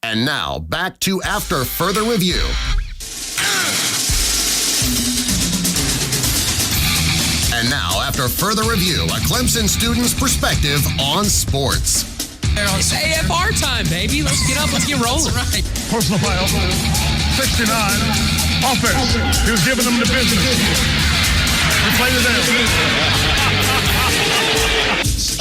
And now, back to After Further Review. And now, after further review, a Clemson student's perspective on sports. It's AFR time, baby. Let's get up. Let's get rolling. That's right. Personal foul, 69. Offense. He was giving them the business. We played it down.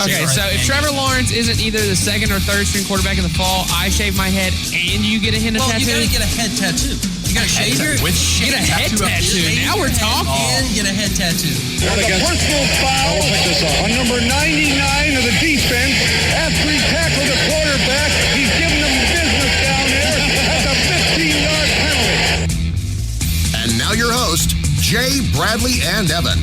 Okay, so if Trevor Lawrence isn't either the second or third string quarterback in the fall, I shave my head and you get a tattoo? Well, you got to get a head tattoo. You got to shave your get a head tattoo. Now we're talking. And get a head tattoo. There's a personal foul on number 99 of the defense. After he tackled the quarterback, he's giving them business down there. That's a 15-yard penalty. And now your host, Jay, Bradley, and Evan.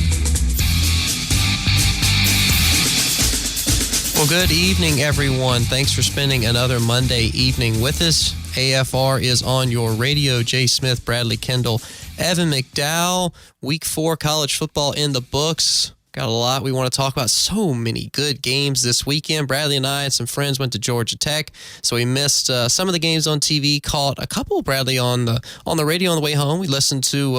Well, good evening, everyone. Thanks for spending another Monday evening with us. AFR is on your radio. Jay Smith, Bradley Kendall, Evan McDowell. Week 4 college football in the books. Got a lot we want to talk about. So many good games this weekend. Bradley and I and some friends went to Georgia Tech, so we missed some of the games on TV. Caught a couple, Bradley, on the radio on the way home. We listened to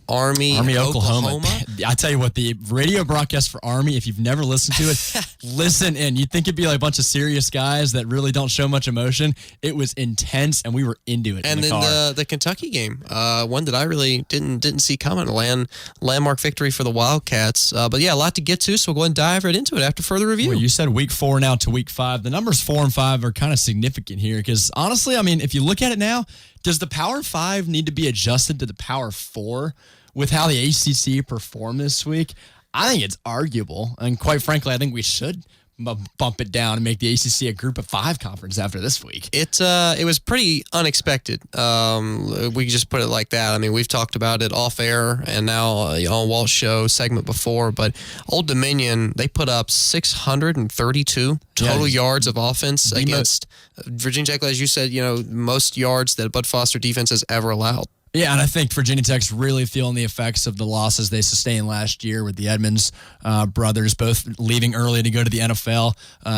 Army Oklahoma. I tell you what, the radio broadcast for Army, if you've never listened to it, listen in. You'd think it'd be like a bunch of serious guys that really don't show much emotion. It was intense, and we were into it. And then the Kentucky game, one that I really didn't see coming. Landmark victory for the Wildcats. But yeah, a lot to get to, so we'll go ahead and dive right into it after further review. Well, you said week 4 now to week 5. The numbers 4 and 5 are kind of significant here because honestly, I mean, if you look at it now, does the Power 5 need to be adjusted to the Power 4? With how the ACC performed this week, I think it's arguable. And quite frankly, I think we should bump it down and make the ACC a group of 5 conference after this week. It was pretty unexpected. We just put it like that. I mean, we've talked about it off air and now on Walt's show segment before, but Old Dominion, they put up 632 total yards of offense against Virginia Tech, as you said, most yards that Bud Foster defense has ever allowed. Yeah, and I think Virginia Tech's really feeling the effects of the losses they sustained last year with the Edmonds brothers both leaving early to go to the NFL.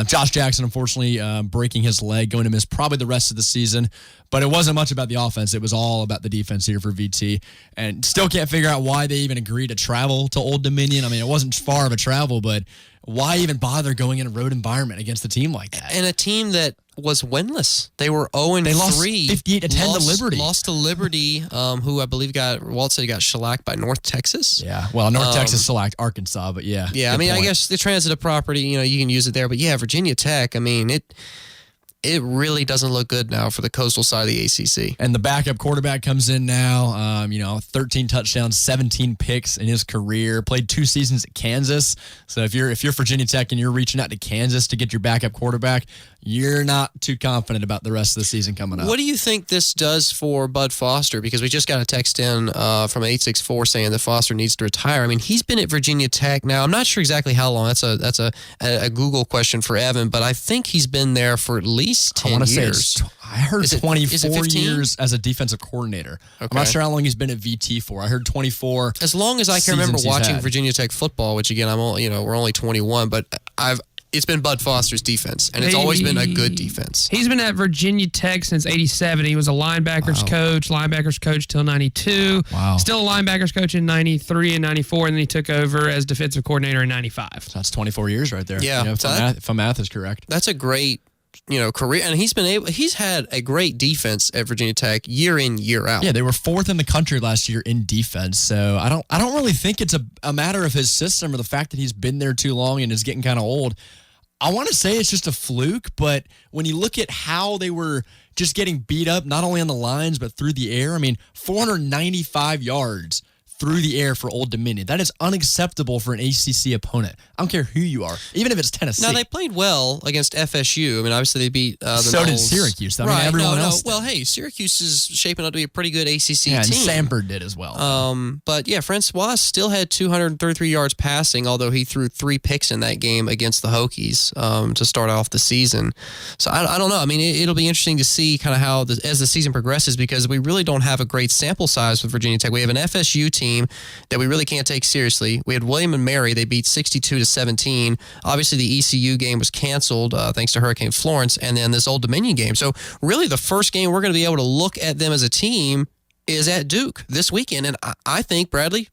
Josh Jackson, unfortunately, breaking his leg, going to miss probably the rest of the season. But it wasn't much about the offense. It was all about the defense here for VT. And still can't figure out why they even agreed to travel to Old Dominion. I mean, it wasn't far of a travel, but why even bother going in a road environment against a team like that? And a team that was winless. They were 0-3. They lost 58-10 to Liberty. Lost to Liberty, who I believe Walt said got shellacked by North Texas. Yeah, well, North Texas shellacked Arkansas, but yeah. Yeah, I mean, I guess the transitive property, you can use it there. But yeah, Virginia Tech, I mean, it really doesn't look good now for the coastal side of the ACC. And the backup quarterback comes in now, 13 touchdowns, 17 picks in his career, played 2 seasons at Kansas. So if you're Virginia Tech and you're reaching out to Kansas to get your backup quarterback, you're not too confident about the rest of the season coming up. What do you think this does for Bud Foster? Because we just got a text in from 864 saying that Foster needs to retire. I mean, he's been at Virginia Tech now. I'm not sure exactly how long. That's a Google question for Evan, but I think he's been there for at least 10 years. I heard 24 years as a defensive coordinator. Okay. I'm not sure how long he's been at VT for. I heard 24. As long as I can remember watching Virginia Tech football, which again, we're only 21, but it's been Bud Foster's defense, and it's always been a good defense. He's been at Virginia Tech since '87. He was a linebackers coach till '92. Wow. Still a linebackers coach in '93 and '94, and then he took over as defensive coordinator in '95. So that's 24 years right there. Yeah, if my math is correct. That's a great career, and he's had a great defense at Virginia Tech year in, year out. Yeah, they were 4th in the country last year in defense. So I don't really think it's a matter of his system or the fact that he's been there too long and is getting kind of old. I want to say it's just a fluke, but when you look at how they were just getting beat up, not only on the lines, but through the air, I mean, 495 yards through the air for Old Dominion. That is unacceptable for an ACC opponent. I don't care who you are, even if it's Tennessee. Now, they played well against FSU. I mean, obviously, they beat the So did Noles. Syracuse. I mean, everyone else did. Well, hey, Syracuse is shaping up to be a pretty good ACC team. And Samford did as well. But yeah, Francois still had 233 yards passing, although he threw 3 picks in that game against the Hokies to start off the season. So I don't know. I mean, it'll be interesting to see kind of how, as the season progresses, because we really don't have a great sample size with Virginia Tech. We have an FSU team team that we really can't take seriously. We had William and Mary. They beat 62-17. Obviously, the ECU game was canceled thanks to Hurricane Florence, and then this Old Dominion game. So really the first game we're going to be able to look at them as a team is at Duke this weekend. And I think, Bradley,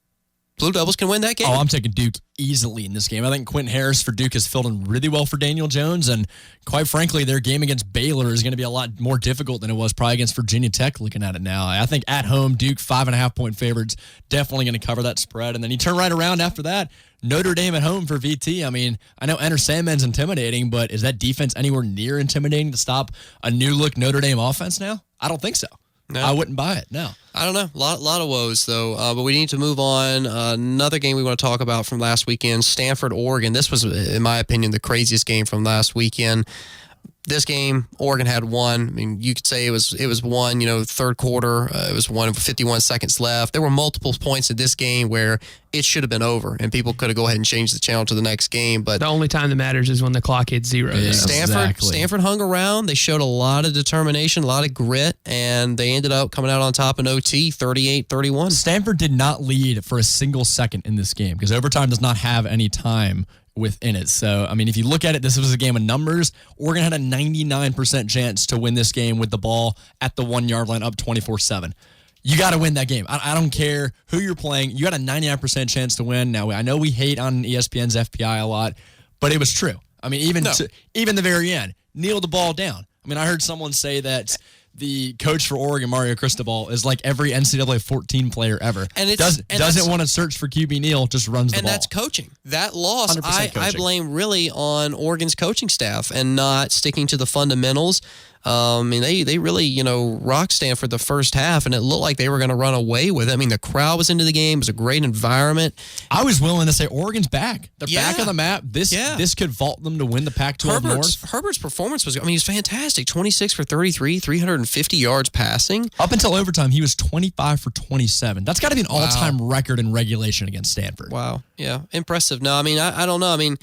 Blue Devils can win that game. Oh, I'm taking Duke easily in this game. I think Quentin Harris for Duke has filled in really well for Daniel Jones, and quite frankly, their game against Baylor is going to be a lot more difficult than it was probably against Virginia Tech looking at it now. I think at home, Duke 5.5-point favorites, definitely going to cover that spread. And then you turn right around after that, Notre Dame at home for VT. I mean, I know Enter Sandman's intimidating, but is that defense anywhere near intimidating to stop a new-look Notre Dame offense now? I don't think so. No. I wouldn't buy it, no. I don't know. A lot of woes, though. But we need to move on. Another game we want to talk about from last weekend, Stanford, Oregon. This was, in my opinion, the craziest game from last weekend. This game, Oregon had won. I mean, you could say it was won, third quarter. It was won with 51 seconds left. There were multiple points in this game where it should have been over, and people could have go ahead and changed the channel to the next game. But the only time that matters is when the clock hits zero. Yeah, Stanford hung around. They showed a lot of determination, a lot of grit, and they ended up coming out on top in OT, 38-31. Stanford did not lead for a single second in this game because overtime does not have any time within it. So, I mean, if you look at it, this was a game of numbers. Oregon had a 99% chance to win this game with the ball at the 1-yard line up 24-7. You got to win that game. I don't care who you're playing. You got a 99% chance to win. Now, I know we hate on ESPN's FPI a lot, but it was true. I mean, even the very end, kneel the ball down. I mean, I heard someone say that the coach for Oregon, Mario Cristobal, is like every NCAA 14 player ever. And it doesn't want to search for QB Neal, just runs the ball. And that's coaching. That loss, I blame really on Oregon's coaching staff and not sticking to the fundamentals. I mean, they really, rocked Stanford the first half, and it looked like they were going to run away with it. I mean, the crowd was into the game. It was a great environment. I was willing to say Oregon's back. They're back on the map. This could vault them to win the Pac-12 North. Herbert's performance was, he was fantastic. 26 for 33, 350 yards passing. Up until overtime, he was 25 for 27. That's got to be an all-time record in regulation against Stanford. Wow. Yeah, impressive. No, I mean, I don't know. I mean,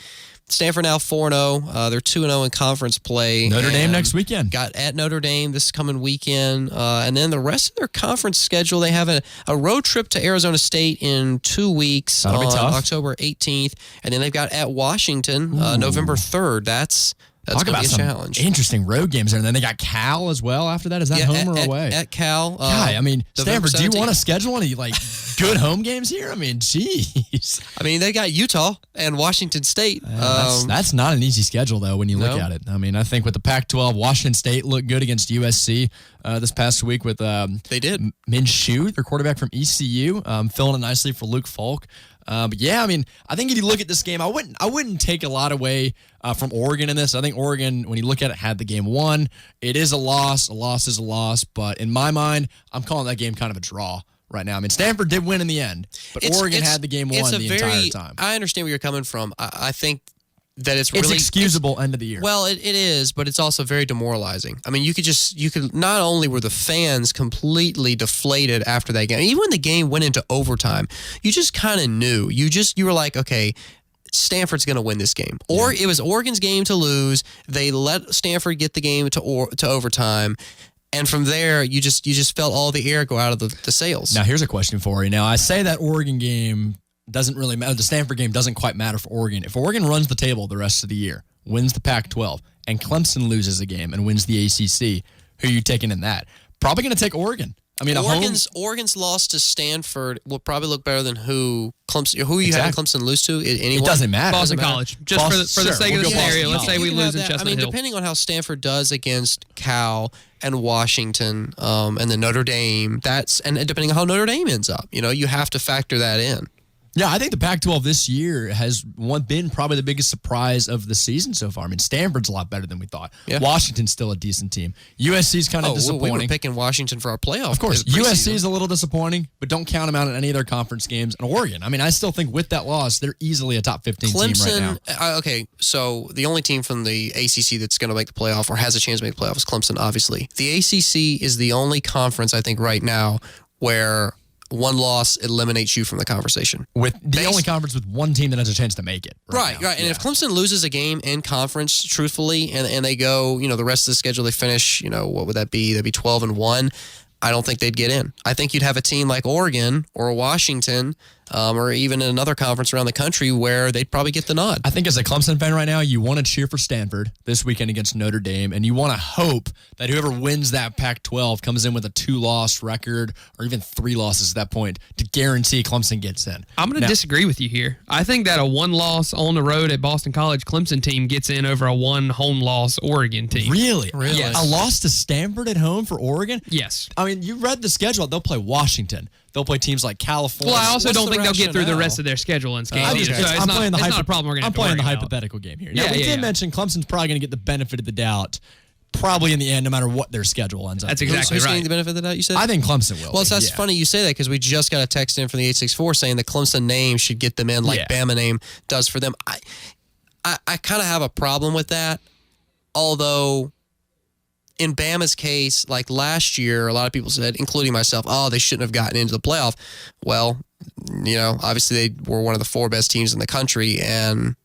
Stanford now 4-0. They're 2-0 in conference play. Notre Dame next weekend. Got at Notre Dame this coming weekend. And then the rest of their conference schedule, they have a road trip to Arizona State in 2 weeks on October 18th. And then they've got at Washington November 3rd. That's Talk going about to be a some challenge. Interesting road games there. And then they got Cal as well after that. Is that home or away? At Cal. I mean, Stanford, do you want to schedule any good home games here? I mean, geez. I mean, they got Utah and Washington State. That's not an easy schedule, though, when you look at it. I mean, I think with the Pac-12, Washington State looked good against USC this past week with they did. Minshew, their quarterback from ECU, filling it nicely for Luke Falk. But yeah, I mean, I think if you look at this game, I wouldn't take a lot away from Oregon in this. I think Oregon, when you look at it, had the game won. It is a loss. A loss is a loss. But in my mind, I'm calling that game kind of a draw right now. I mean, Stanford did win in the end, but Oregon had the game won the entire time. I understand where you're coming from. I think that it's excusable end of the year. Well, it is, but it's also very demoralizing. I mean, you could not only were the fans completely deflated after that game, even when the game went into overtime, you just kind of knew. You were like, okay, Stanford's going to win this game. Or it was Oregon's game to lose. They let Stanford get the game to overtime. And from there, you just felt all the air go out of the sails. Now, here's a question for you. Now, I say that Oregon game doesn't really matter. The Stanford game doesn't quite matter for Oregon. If Oregon runs the table the rest of the year, wins the Pac-12, and Clemson loses a game and wins the ACC, who are you taking in that? Probably going to take Oregon. I mean, Oregon's loss to Stanford will probably look better than who you had Clemson lose to. Anyone? It doesn't matter. Boston College. Just for the sake of the scenario, let's say we lose in Chestnut Hill. Depending on how Stanford does against Cal and Washington and then Notre Dame, and depending on how Notre Dame ends up, you have to factor that in. Yeah, I think the Pac-12 this year has been probably the biggest surprise of the season so far. I mean, Stanford's a lot better than we thought. Yeah. Washington's still a decent team. USC's kind of disappointing. We were picking Washington for our playoff. Of course, USC's a little disappointing, but don't count them out in any of their conference games. And Oregon, I mean, I still think with that loss, they're easily a top 15 team right now. Okay, so the only team from the ACC that's going to make the playoff or has a chance to make the playoff is Clemson, obviously. The ACC is the only conference, I think, right now where one loss eliminates you from the conversation. With the only conference with one team that has a chance to make it. Right. And if Clemson loses a game in conference, truthfully, and they go, the rest of the schedule, they finish, what would that be? That'd be 12-1. I don't think they'd get in. I think you'd have a team like Oregon or Washington or even in another conference around the country where they'd probably get the nod. I think as a Clemson fan right now, you want to cheer for Stanford this weekend against Notre Dame, and you want to hope that whoever wins that Pac-12 comes in with a 2-loss record or even 3 losses at that point to guarantee Clemson gets in. I'm going to disagree with you here. I think that a 1-loss on the road at Boston College Clemson team gets in over a 1-home loss Oregon team. Really? Yes. A loss to Stanford at home for Oregon? Yes. I mean, you read the schedule. They'll play Washington. They'll play teams like California. Well, I also don't think they'll get through the rest of their schedule unscathed either. So it's not a problem we're going to have to worry about. I'm playing the hypothetical game here. Now, we did mention Clemson's probably going to get the benefit of the doubt probably in the end, no matter what their schedule ends up. That's exactly Who's right. getting the benefit of the doubt, you said? I think Clemson will. Well, that's funny you say that because we just got a text in from the 864 saying the Clemson name should get them in like Bama name does for them. I kind of have a problem with that, although in Bama's case, like last year, a lot of people said, including myself, oh, they shouldn't have gotten into the playoff. Well, obviously they were one of the 4 best teams in the country, and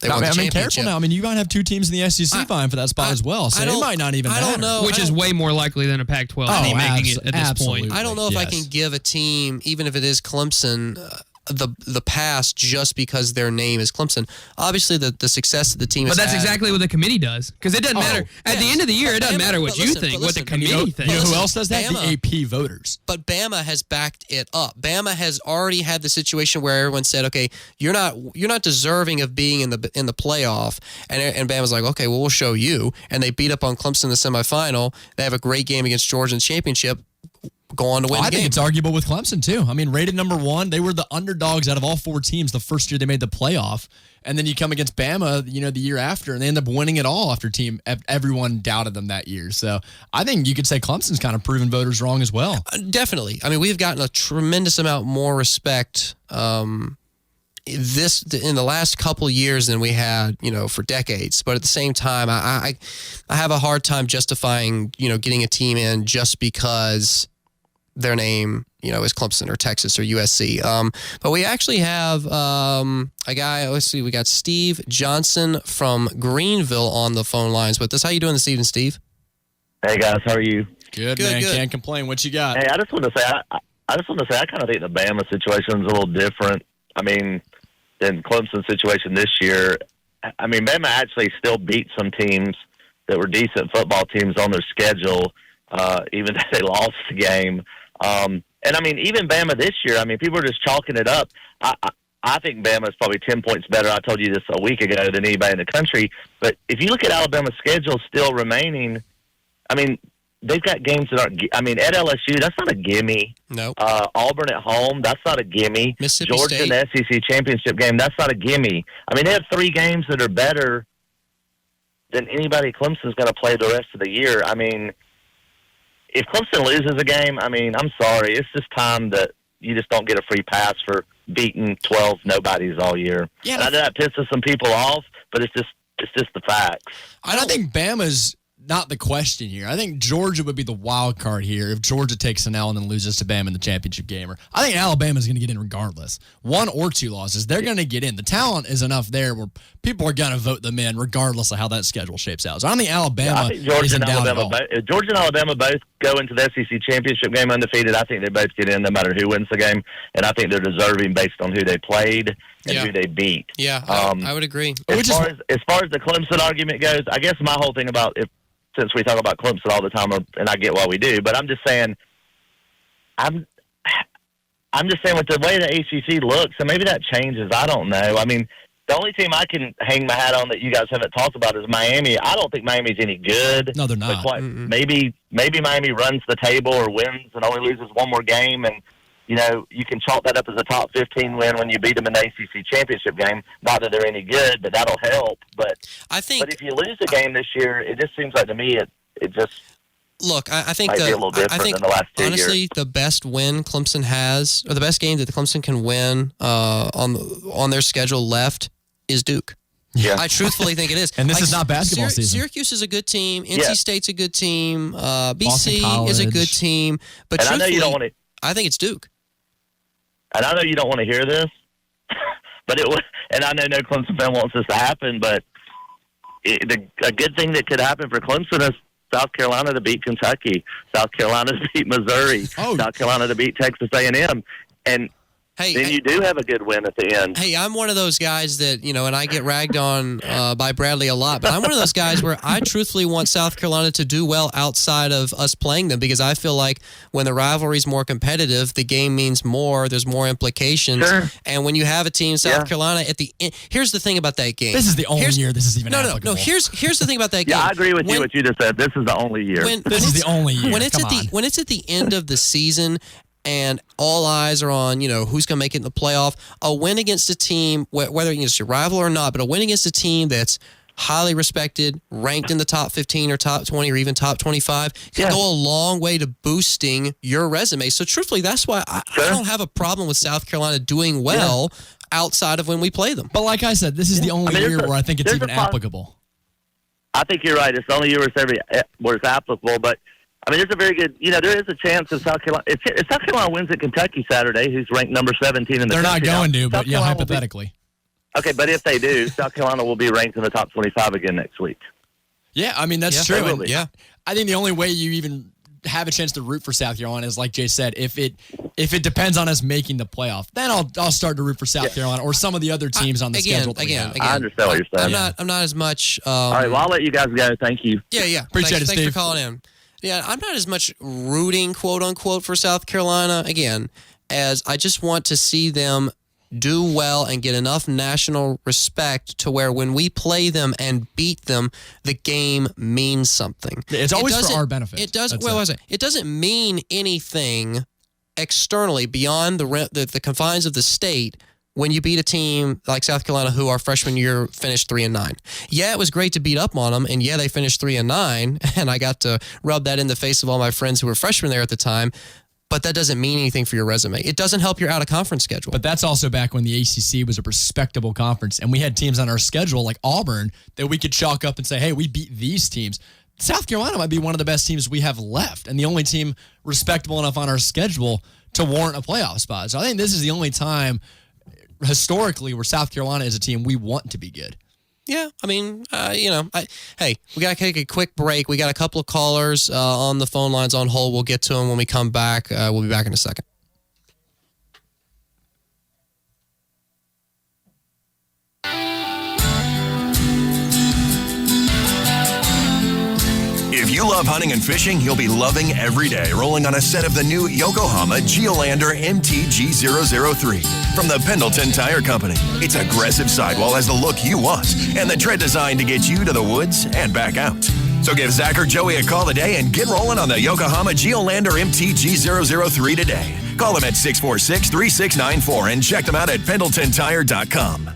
they won the championship. Careful now. I mean, you might have 2 teams in the SEC vying for that spot as well, so it might not even matter. I don't know. Which is way more likely than a Pac-12 team making it at this point. I don't know if I can give a team, even if it is Clemson, the pass just because their name is Clemson. Obviously, the success of the team is. But that's exactly what the committee does, because it doesn't matter. At the end of the year, it doesn't matter what you think, what the committee thinks. You know who else does that? The AP voters. But Bama has backed it up. Bama has already had the situation where everyone said, "Okay, you're not deserving of being in the playoff," and Bama's like, "Okay, well, we'll show you." And they beat up on Clemson in the semifinal. They have a great game against Georgia in the championship. Go on to win the game. I think it's arguable with Clemson, too. I mean, rated number 1, they were the underdogs out of all 4 teams the first year they made the playoff. And then you come against Bama, the year after, and they end up winning it all after everyone doubted them that year. So I think you could say Clemson's kind of proven voters wrong as well. Definitely. I mean, we've gotten a tremendous amount more respect in the last couple years than we had, for decades. But at the same time, I have a hard time justifying, getting a team in just because their name, is Clemson or Texas or USC. But we actually have a guy, let's see, we got Steve Johnson from Greenville on the phone lines with us. How you doing this evening, Steve? Hey, guys, how are you? Good, man. Good. Can't complain. What you got? Hey, I just want to say, I kind of think the Bama situation is a little different. I mean, than Clemson's situation this year. I mean, Bama actually still beat some teams that were decent football teams on their schedule, even though they lost the game. And I mean, even Bama this year, I mean, people are just chalking it up. I think Bama is probably 10 points better. I told you this a week ago than anybody in the country. But if you look at Alabama's schedule still remaining, I mean, they've got games that aren't. I mean, at LSU, that's not a gimme. No. Auburn at home, that's not a gimme. Mississippi Georgia State. in the SEC championship game, that's not a gimme. I mean, they have 3 games that are better than anybody Clemson's going to play the rest of the year. I mean, if Clemson loses a game, I mean, I'm sorry. It's just time that you just don't get a free pass for beating 12 nobodies all year. Yeah, and I know that pisses some people off, but it's just the facts. I don't think Bama's not the question here. I think Georgia would be the wild card here if Georgia takes an L and then loses to Bama in the championship game. Or I think Alabama's going to get in regardless. 1 or 2 losses, they're going to get in. The talent is enough there where people are going to vote them in regardless of how that schedule shapes out. So I don't think Alabama is in doubt at all. Georgia and Alabama both go into the SEC championship game undefeated. I think they both get in no matter who wins the game, and I think they're deserving based on who they played and who they beat. Yeah, I would agree. As far as the Clemson argument goes, I guess my whole thing about since we talk about Clemson all the time, and I get why we do, but I'm just saying, I'm just saying with the way the ACC looks, and maybe that changes. I don't know. I mean, the only team I can hang my hat on that you guys haven't talked about is Miami. I don't think Miami's any good. No, they're not. Maybe Miami runs the table or wins and only loses 1 more game, and you can chalk that up as a top 15 win when you beat them in the ACC championship game. Not that they're any good, but that'll help. But if you lose a game this year, it just seems like to me it just look. I think might be a little different than the last 2 honestly, years. the best win Clemson has, or the best game that the Clemson can win on their schedule left is Duke. Yeah. I truthfully think it is. And this is not basketball season. Syracuse is a good team. NC State's a good team. BC is a good team. But and I know you don't want to. I think it's Duke. And I know you don't want to hear this, but it was. And I know no Clemson fan wants this to happen, but a good thing that could happen for Clemson is South Carolina to beat Kentucky, South Carolina to beat Missouri, South Carolina to beat Texas A&M, and then you do have a good win at the end. Hey, I'm one of those guys that, and I get ragged on by Bradley a lot, but I'm one of those guys where I truthfully want South Carolina to do well outside of us playing them, because I feel like when the rivalry is more competitive, the game means more, there's more implications. Sure. And when you have a team, South Carolina, at the end, here's the thing about that game. This is the only year this is even applicable. No, here's the thing about that game. Yeah, I agree with you what you just said. This is the only year. This is the only year. When it's at the end of the season, and all eyes are on, who's going to make it in the playoff. A win against a team, whether it's your rival or not, but a win against a team that's highly respected, ranked in the top 15 or top 20 or even top 25, can go a long way to boosting your resume. So truthfully, that's why I don't have a problem with South Carolina doing well outside of when we play them. But like I said, this is the only year where I think it's even applicable. I think you're right. It's the only year where it's applicable, but there's a very good, there is a chance that South Carolina, if South Carolina wins at Kentucky Saturday, who's ranked number 17 in the country. They're not going to, but Carolina hypothetically. Okay, but if they do, South Carolina will be ranked in the top 25 again next week. Yeah, that's true. And I think the only way you even have a chance to root for South Carolina is, like Jay said, if it depends on us making the playoff, then I'll start to root for South Carolina or some of the other teams on the schedule. Again, I understand what you're saying. I'm not as much. All right, well, I'll let you guys go. Thank you. Yeah. Appreciate it, Steve. Thanks for calling in. Yeah, I'm not as much rooting, quote unquote, for South Carolina, again, as I just want to see them do well and get enough national respect to where when we play them and beat them, the game means something. It's always for our benefit. It doesn't mean anything externally beyond the confines of the state when you beat a team like South Carolina, who our freshman year finished 3-9. Yeah, it was great to beat up on them, and yeah, they finished 3-9, and I got to rub that in the face of all my friends who were freshmen there at the time. But that doesn't mean anything for your resume. It doesn't help your out-of-conference schedule. But that's also back when the ACC was a respectable conference, and we had teams on our schedule like Auburn that we could chalk up and say, hey, we beat these teams. South Carolina might be one of the best teams we have left, and the only team respectable enough on our schedule to warrant a playoff spot. So I think this is the only time historically where South Carolina is a team we want to be good. Yeah, hey, we got to take a quick break. We got a couple of callers on the phone lines on hold. We'll get to them when we come back. We'll be back in a second. If you love hunting and fishing, you'll be loving every day rolling on a set of the new Yokohama Geolander MTG003 from the Pendleton Tire Company. It's aggressive sidewall has the look you want and the tread designed to get you to the woods and back out. So give Zach or Joey a call today and get rolling on the Yokohama Geolander MTG003 today. Call them at 646-3694 and check them out at PendletonTire.com.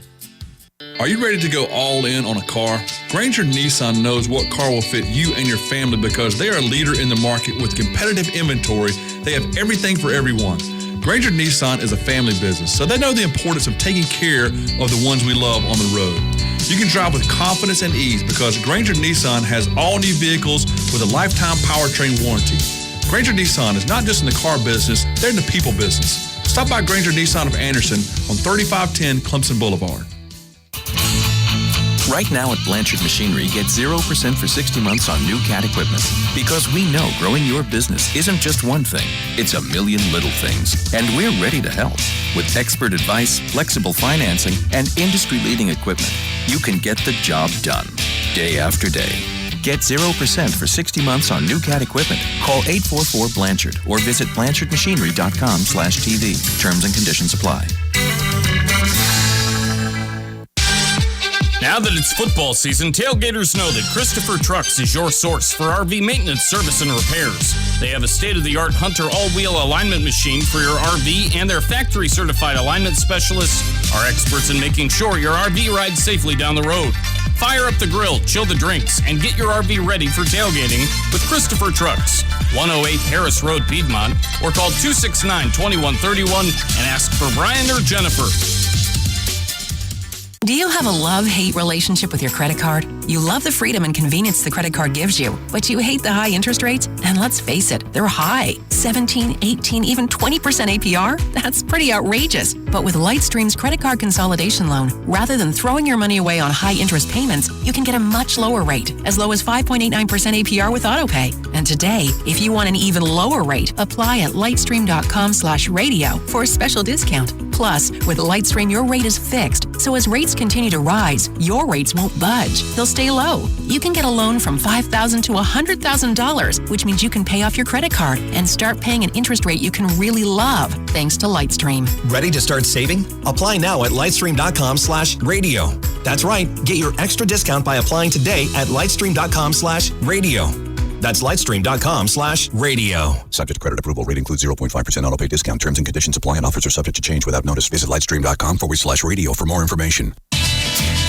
Are you ready to go all in on a car? Granger Nissan knows what car will fit you and your family because they are a leader in the market with competitive inventory. They have everything for everyone. Granger Nissan is a family business, so they know the importance of taking care of the ones we love on the road. You can drive with confidence and ease because Granger Nissan has all new vehicles with a lifetime powertrain warranty. Granger Nissan is not just in the car business, they're in the people business. Stop by Granger Nissan of Anderson on 3510 Clemson Boulevard. Right now at Blanchard Machinery, get 0% for 60 months on new cat equipment. Because we know growing your business isn't just one thing, it's a million little things. And we're ready to help. With expert advice, flexible financing, and industry-leading equipment, you can get the job done, day after day. Get 0% for 60 months on new cat equipment. Call 844-BLANCHARD or visit BlanchardMachinery.com/TV. Terms and conditions apply. Now that it's football season, tailgaters know that Christopher Trucks is your source for RV maintenance, service, and repairs. They have a state-of-the-art Hunter all-wheel alignment machine for your RV, and their factory-certified alignment specialists are experts in making sure your RV rides safely down the road. Fire up the grill, chill the drinks, and get your RV ready for tailgating with Christopher Trucks. 108 Harris Road, Piedmont, or call 269-2131 and ask for Brian or Jennifer. Do you have a love-hate relationship with your credit card? You love the freedom and convenience the credit card gives you, but you hate the high interest rates? And let's face it, they're high. 17, 18, even 20% APR? That's pretty outrageous. But with Lightstream's credit card consolidation loan, rather than throwing your money away on high interest payments, you can get a much lower rate, as low as 5.89% APR with AutoPay. And today, if you want an even lower rate, apply at lightstream.com/radio for a special discount. Plus, with Lightstream, your rate is fixed, so as rates continue to rise, your rates won't budge. They'll stay low. You can get a loan from $5,000 to $100,000, which means you can pay off your credit card and start paying an interest rate you can really love, thanks to Lightstream. Ready to start saving? Apply now at lightstream.com/radio. That's right. Get your extra discount by applying today at lightstream.com/radio. That's lightstream.com/radio. Subject to credit approval. Rate includes 0.5% auto pay discount. Terms and conditions apply and offers are subject to change without notice. Visit lightstream.com/radio for more information.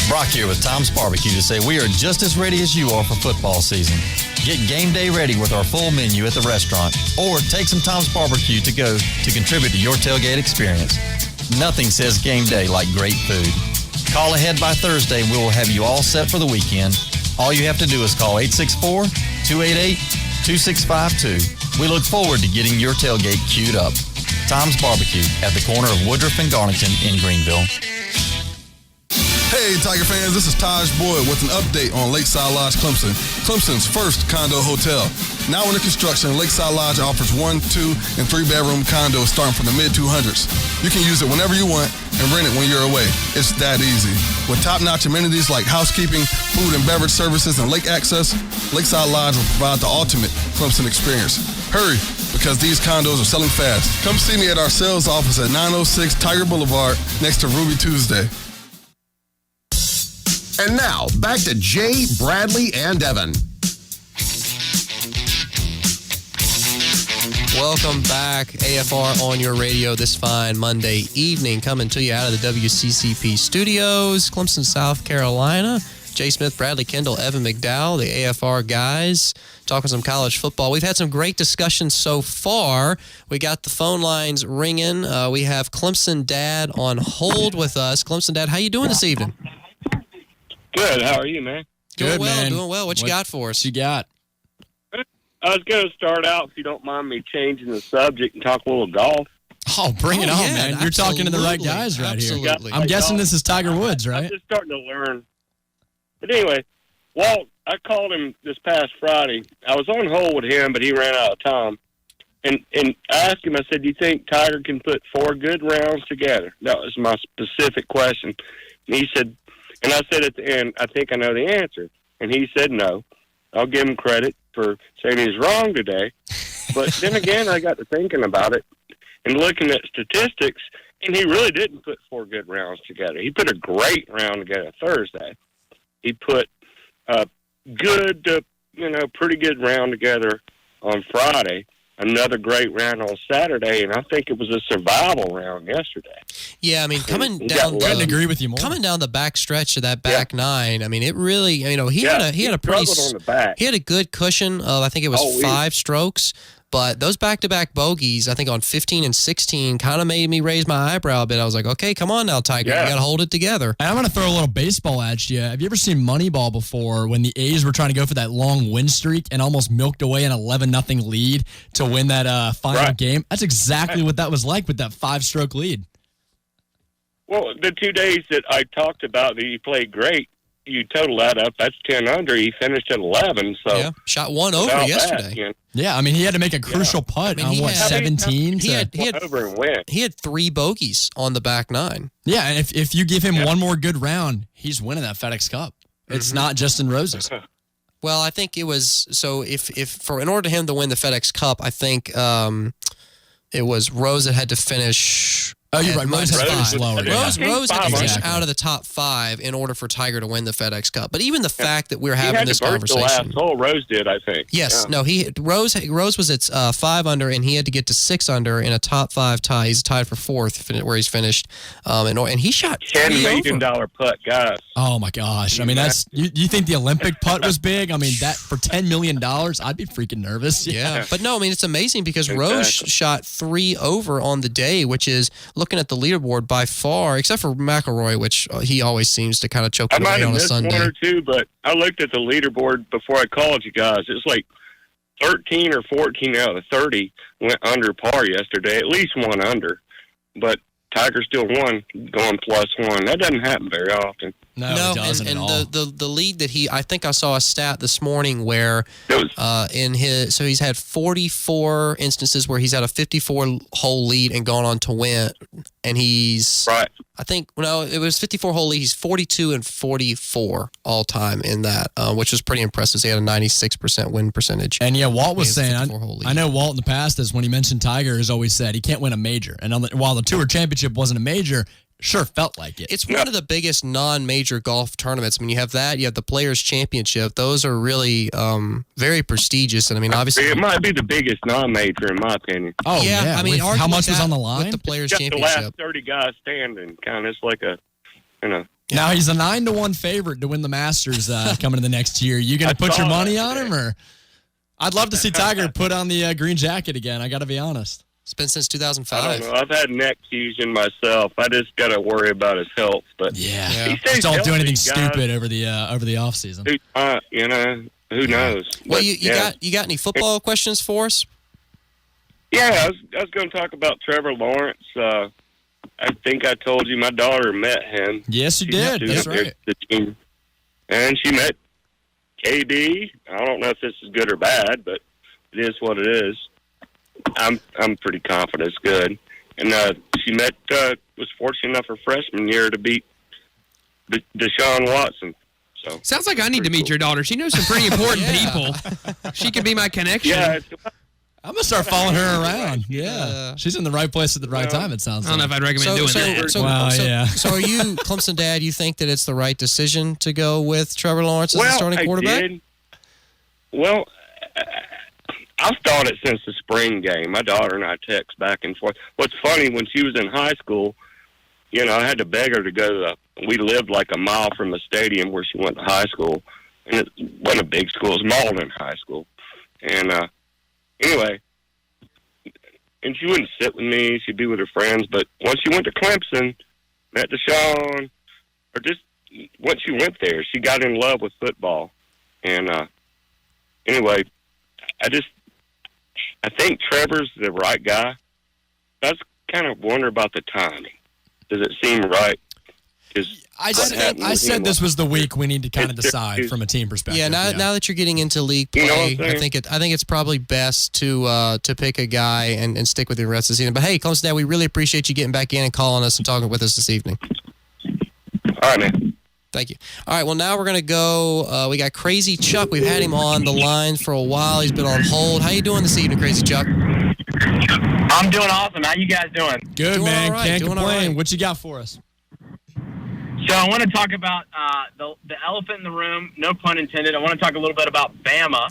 Brock here with Tom's Barbecue to say we are just as ready as you are for football season. Get game day ready with our full menu at the restaurant, or take some Tom's Barbecue to go to contribute to your tailgate experience. Nothing says game day like great food. Call ahead by Thursday and we will have you all set for the weekend. All you have to do is call 864-288-2652. We look forward to getting your tailgate queued up. Tom's Barbecue at the corner of Woodruff and Garnington in Greenville. Hey, Tiger fans, this is Taj Boyd with an update on Lakeside Lodge Clemson, Clemson's first condo hotel. Now under construction, Lakeside Lodge offers 1, 2, and 3-bedroom condos starting from the mid-200s. You can use it whenever you want and rent it when you're away. It's that easy. With top-notch amenities like housekeeping, food and beverage services, and lake access, Lakeside Lodge will provide the ultimate Clemson experience. Hurry, because these condos are selling fast. Come see me at our sales office at 906 Tiger Boulevard next to Ruby Tuesday. And now, back to Jay, Bradley, and Evan. Welcome back, AFR on your radio this fine Monday evening, coming to you out of the WCCP studios, Clemson, South Carolina. Jay Smith, Bradley Kendall, Evan McDowell, the AFR guys, talking some college football. We've had some great discussions so far. We got the phone lines ringing. We have Clemson Dad on hold with us. Clemson Dad, how you doing this evening? Good. How are you, man? Doing well. What you got for us? You got? I was going to start out, if you don't mind me changing the subject, and talk a little golf. Oh, bring it on, yeah, man. You're talking to the right guys right here. I'm guessing this is Tiger Woods, right? I'm just starting to learn. But anyway, Walt, I called him this past Friday. I was on hold with him, but he ran out of time. And I asked him, I said, do you think Tiger can put 4 good rounds together? That was my specific question. And he said, and I said at the end, I think I know the answer. And he said no. I'll give him credit for saying he's wrong today. But then again, I got to thinking about it and looking at statistics, and he really didn't put 4 good rounds together. He put a great round together Thursday. He put a good, pretty good round together on Friday. Another great round on Saturday, and I think it was a survival round yesterday. Yeah, I mean, coming down, couldn't agree with you more. Coming down the back stretch of that back nine, I mean, it really, he had a pretty, on the back. He had a good cushion of, I think it was 5 strokes. But those back-to-back bogeys, I think on 15 and 16, kind of made me raise my eyebrow a bit. I was like, okay, come on now, Tiger. Yeah. You got to hold it together. And I'm going to throw a little baseball at you. Have you ever seen Moneyball before when the A's were trying to go for that long win streak and almost milked away an 11-0 lead to win that final game? That's exactly what that was like with that 5-stroke lead. Well, the 2 days that I talked about that he played great, you total that up, that's 10 under. He finished at 11. So yeah, shot 1 over yesterday. Yeah, I mean, he had to make a crucial putt on 17? He had 3 bogeys on the back nine. Yeah, and if you give him one more good round, he's winning that FedEx Cup. It's not Justin Roses. Well, I think it was, so in order for him to win the FedEx Cup, I think it was Rose that had to finish. Oh, you're right. Rose has 5. Rose had to finish out of the top 5 in order for Tiger to win the FedEx Cup. But even the fact that we're having this conversation, the last hole, Rose did, I think. Yes, no, Rose was at 5 under, and he had to get to 6 under in a top 5 tie. He's tied for 4th, where he's finished, and he shot $10 million putt, guys. Oh my gosh! I mean, that's you think the Olympic putt was big? I mean, that for $10 million, I'd be freaking nervous. Yeah, but no, I mean it's amazing because Rose shot 3 over on the day, which is. looking at the leaderboard by far, except for McElroy, which he always seems to kind of choke away on a Sunday. I might have missed one or two, but I looked at the leaderboard before I called you guys. It's like 13 or 14 out of 30 went under par yesterday, at least one under. But Tiger still won, going +1. That doesn't happen very often. No, it doesn't and at all. the lead that I think I saw a stat this morning where he's had 44 instances where he's had a 54-hole lead and gone on to win, and he's right. I think it was 54-hole lead. He's 42 and 44 all time in that, which was pretty impressive. He had a 96% win percentage. And yeah, Walt was saying, I know Walt in the past is when he mentioned Tiger has always said he can't win a major, and while the Tour Championship wasn't a major. Sure felt like it. It's one of the biggest non-major golf tournaments. I mean, you have that. You have the Players' Championship. Those are really very prestigious. And, I mean, obviously... It might be the biggest non-major, in my opinion. Oh, yeah. I mean, how much was on the line? With the Players' The Championship. last 30 guys standing, kind of. It's like a, Now, he's a 9-1 favorite to win the Masters coming in the next year. You going to put your money on him? Or I'd love to see Tiger put on the green jacket again. I got to be honest. It's been since 2005. I don't know. I've had neck fusion myself. I just got to worry about his health. But yeah. Just don't do anything stupid over the off season. Who knows? Well, but, you got any football questions for us? Yeah, I was going to talk about Trevor Lawrence. I think I told you my daughter met him. Yes, you did. That's right. The team. And she met KD. I don't know if this is good or bad, but it is what it is. I'm pretty confident it's good. And she was fortunate enough her freshman year to beat Deshaun Watson. So sounds like I need to meet your daughter. She knows some pretty important people. She could be my connection. Yeah, I'm gonna start following her around. Yeah, she's in the right place at the right time. It sounds. I don't know if I'd recommend doing that. So are you, Clemson dad? You think that it's the right decision to go with Trevor Lawrence as the starting quarterback? I did. Well, I've thought it since the spring game. My daughter and I text back and forth. What's funny, when she was in high school, I had to beg her to go to we lived like a mile from the stadium where she went to high school. And it wasn't a big school. It was Malden High School. And anyway, and she wouldn't sit with me. She'd be with her friends. But once she went to Clemson, met Deshaun, or just once she went there, she got in love with football. And anyway, I think Trevor's the right guy. I was kind of wondering about the timing. Does it seem right? I said this was the week we need to kind of decide from a team perspective. Yeah, now that you're getting into league play, I think it's probably best to pick a guy and stick with the rest of the season. But hey, Clemson Dad, we really appreciate you getting back in and calling us and talking with us this evening. All right, man. Thank you. All right, well, now we're going to go. We got Crazy Chuck. We've had him on the line for a while. He's been on hold. How you doing this evening, Crazy Chuck? I'm doing awesome. How you guys doing? Good, doing man. Right, Can't complain. Right. What you got for us? So I want to talk about the elephant in the room, no pun intended. I want to talk a little bit about Bama.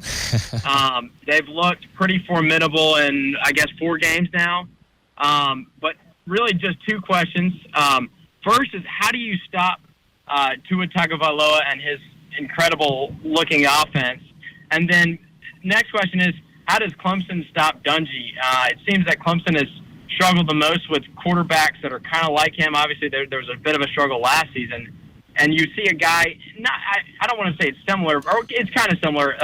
They've looked pretty formidable in, I guess, 4 games now. But really just 2 questions. First is, how do you stop Tua Tagovailoa and his incredible-looking offense? And then next question is, how does Clemson stop Dungy? It seems that Clemson has struggled the most with quarterbacks that are kind of like him. Obviously, there was a bit of a struggle last season. And you see a guy, I don't want to say it's similar, or it's kind of similar,